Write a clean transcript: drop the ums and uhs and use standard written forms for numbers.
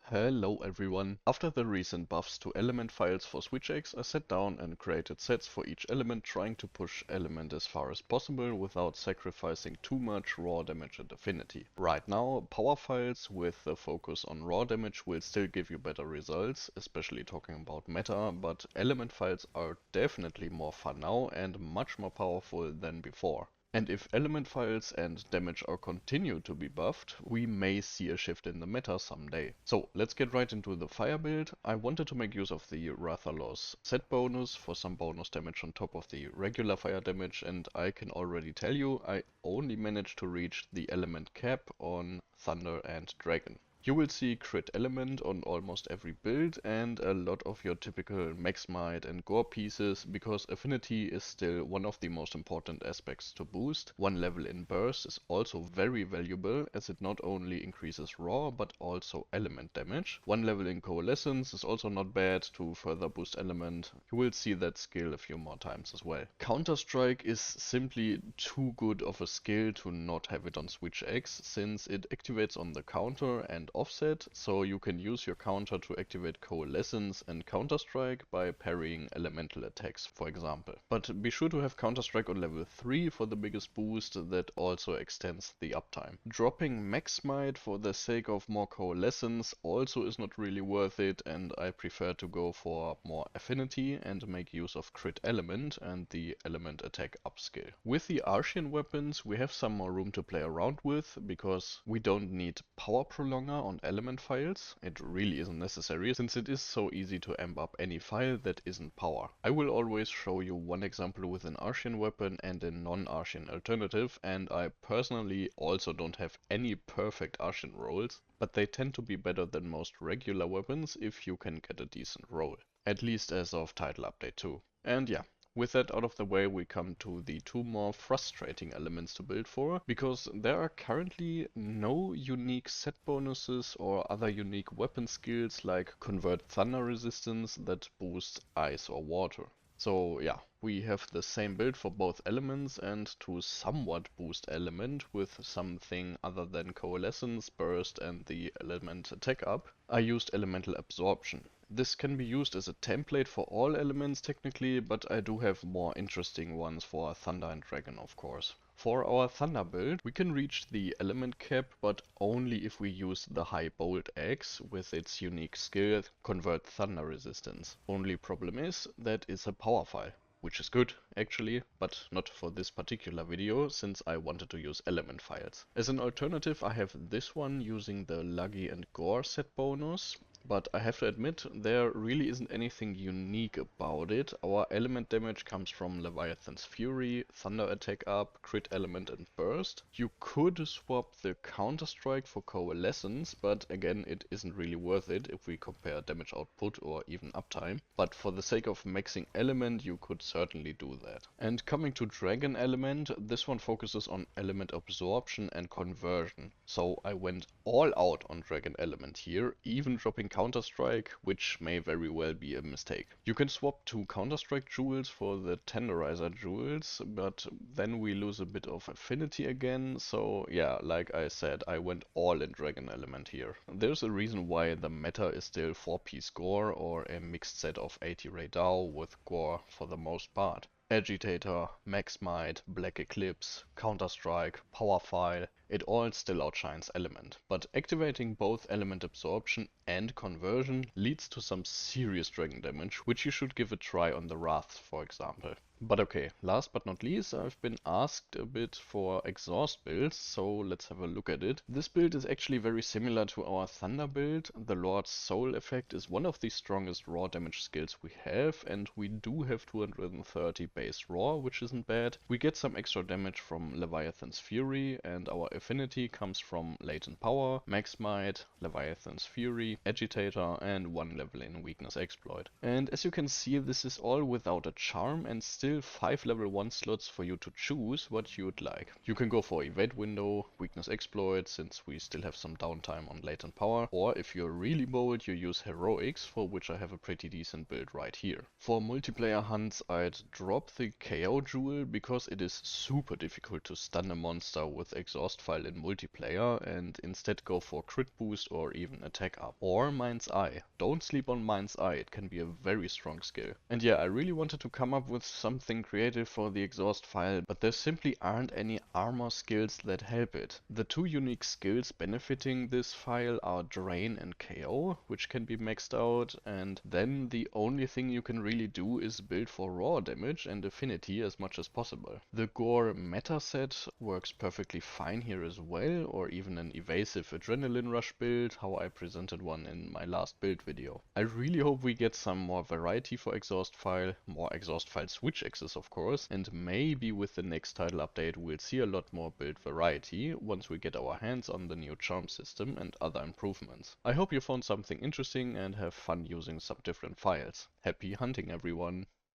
Hello everyone. After the recent buffs to element files for SwitchX, I sat down and created sets for each element, trying to push element as far as possible without sacrificing too much raw damage and affinity. Right now, power files with the focus on raw damage will still give you better results, especially talking about meta, but element files are definitely more fun now and much more powerful than before. And if element files and damage are continue to be buffed, we may see a shift in the meta someday. So let's get right into the fire build. I wanted to make use of the Rathalos set bonus for some bonus damage on top of the regular fire damage, and I can already tell you I only managed to reach the element cap on Thunder and Dragon. You will see crit element on almost every build and a lot of your typical max might and gore pieces, because affinity is still one of the most important aspects to boost. One level in burst is also very valuable, as it not only increases raw but also element damage. One level in coalescence is also not bad to further boost element. You will see that skill a few more times as well. Counter Strike is simply too good of a skill to not have it on Switch X, since it activates on the counter and offset, so you can use your counter to activate Coalescence and Counter-Strike by parrying elemental attacks, for example. But be sure to have Counter-Strike on level 3 for the biggest boost that also extends the uptime. Dropping Max Might for the sake of more Coalescence also is not really worth it, and I prefer to go for more affinity and make use of Crit Element and the Element Attack upskill. With the Archean weapons we have some more room to play around with, because we don't need Power Prolonger on element files. It really isn't necessary, since it is so easy to amp up any file that isn't power. I will always show you one example with an Archean weapon and a non-Archean alternative, and I personally also don't have any perfect Archean rolls, but they tend to be better than most regular weapons if you can get a decent roll. At least as of Title Update 2. And yeah, with that out of the way, we come to the two more frustrating elements to build for, because there are currently no unique set bonuses or other unique weapon skills like Convert Thunder Resistance that boosts ice or water. So yeah, we have the same build for both elements, and to somewhat boost element with something other than Coalescence, Burst and the element attack up, I used Elemental Absorption. This can be used as a template for all elements technically, but I do have more interesting ones for Thunder and Dragon, of course. For our Thunder build, we can reach the element cap, but only if we use the High Bolt Axe with its unique skill Convert Thunder Resistance. Only problem is that it's a power file, which is good actually, but not for this particular video, since I wanted to use element files. As an alternative, I have this one using the Luggy and Gore set bonus. But I have to admit, there really isn't anything unique about it. Our element damage comes from Leviathan's Fury, Thunder Attack Up, Crit Element and Burst. You could swap the Counter-Strike for Coalescence, but again it isn't really worth it if we compare damage output or even uptime. But for the sake of maxing element, you could certainly do that. And coming to Dragon Element, this one focuses on element absorption and conversion. So I went all out on Dragon Element here, even dropping Counter-Strike, which may very well be a mistake. You can swap two Counter-Strike jewels for the Tenderizer jewels, but then we lose a bit of affinity again, so yeah, like I said, I went all in Dragon Element here. There's a reason why the meta is still 4-piece Gore or a mixed set of 80 Ray Dow with Gore for the most part. Agitator, Max Might, Black Eclipse, Counter-Strike, Power File, it all still outshines Element. But activating both Element Absorption and Conversion leads to some serious dragon damage, which you should give a try on the Wraths, for example. But okay, last but not least, I've been asked a bit for exhaust builds, so let's have a look at it. This build is actually very similar to our Thunder build. The Lord's Soul effect is one of the strongest raw damage skills we have, and we do have 230 base raw, which isn't bad. We get some extra damage from Leviathan's Fury, and our affinity comes from Latent Power, Max Might, Leviathan's Fury, Agitator, and one level in Weakness Exploit. And as you can see, this is all without a charm, and still 5 level 1 slots for you to choose what you'd like. You can go for Evade Window, Weakness Exploit, since we still have some downtime on Latent Power, or if you're really bold, you use Heroics, for which I have a pretty decent build right here. For multiplayer hunts, I'd drop the KO Jewel, because it is super difficult to stun a monster with Exhaust file in multiplayer and instead go for crit boost or even attack up. Or Mind's Eye. Don't sleep on Mind's Eye, it can be a very strong skill. And yeah, I really wanted to come up with something creative for the exhaust file, but there simply aren't any armor skills that help it. The two unique skills benefiting this file are Drain and KO, which can be maxed out, and then the only thing you can really do is build for raw damage and affinity as much as possible. The Gore meta set works perfectly fine here as well, or even an evasive adrenaline rush build, how I presented one in my last build video. I really hope we get some more variety for exhaust file, more exhaust file switch axes of course, and maybe with the next title update we'll see a lot more build variety once we get our hands on the new charm system and other improvements. I hope you found something interesting and have fun using some different files. Happy hunting everyone!